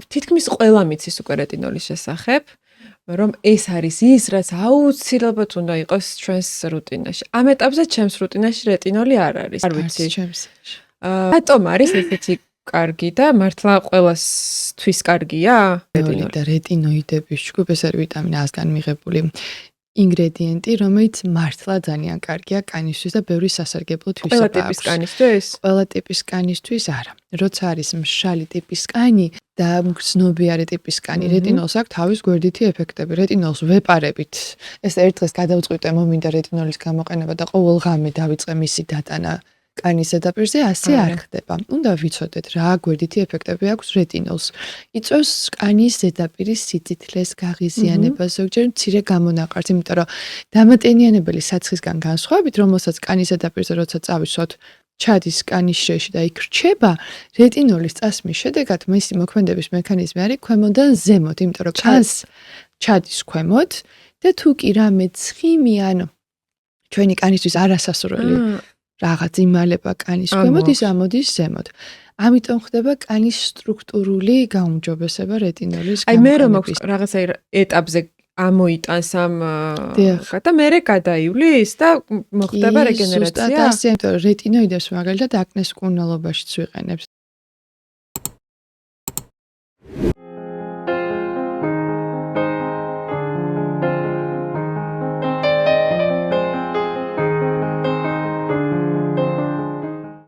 თითქმის ყველა მიცის უკვე რეტინოლის შესახებ, რომ ეს არის ის, რაც აუცილებლად უნდა იყოს ჩვენს რუტინაში. ამ ეტაპზე ჩემს რუტინაში რეტინოლი არ არის. არ ვიცი. რატომ არის ესეთი კარგი და მართლა ყველასთვის კარგია? რეტინოლი და რეტინოიდების ჯგუფი ეს არის ვიტამინ A-სგან მიღებული ინგრედიენტი, რომელიც მართლა ძალიან კარგია კანისთვის და ბევრი სასარგებლო თვისება აქვს. ყველა ტიპის კანისთვის? ყველა ტიპის კანისთვის არა. როცა არის მშრალი ტიპის კანი და მგრძნობიარე ტიპის კანი, რეტინოლს აქვს თავის გვერდითი ეფექტები. რეტინოლს ვეპარებით. ეს ერთ დღეს გადავწყვიტე მომინდა რეტინოლის გამოყენება და ყოველ ღამე დავიწყე მისი დატანა კანის ზედაპირზე, ასე არ ხდება. უნდა ვიცოდეთ რა გვერდითი ეფექტები აქვს რეტინოლს. იწვევს კანის ზედაპირის სიცითლეს, გაღიზიანებას, ზოგჯერ მცირე გამონაყარს, იმიტომ რომ დამატენიანებელი საცხისგან განსხვავებით, რომელსაც კანის ზედაპირზე როცა წავისვოთ, ჩადის კანის შრეში და იქ რჩება, რეტინოლის წასმის შედეგად მისი მოქმედების მექანიზმი არის ქვემოდან ზემოთ, იმიტომ რომ კანს ჩადის ქვემოთ და თუ კი რამე ცხიმი, ანუ ჩვენი კანისთვის არასასურველი რაღაც იმალება კანის ქვემოთ, ის ამოდის ზემოთ. ამიტომ ხდება კანის სტრუქტურული გაუმჯობესება რეტინოლის აი მე რომ აქვს რაღაცა ეტაპზე ამოიტანს ამ და მერე გადაივლის და მოხდება რეგენერაცია. ზუსტად ასე, რეტინოიდებს მაგალითად აკნეს მკურნალობაშიც ვიყენებს.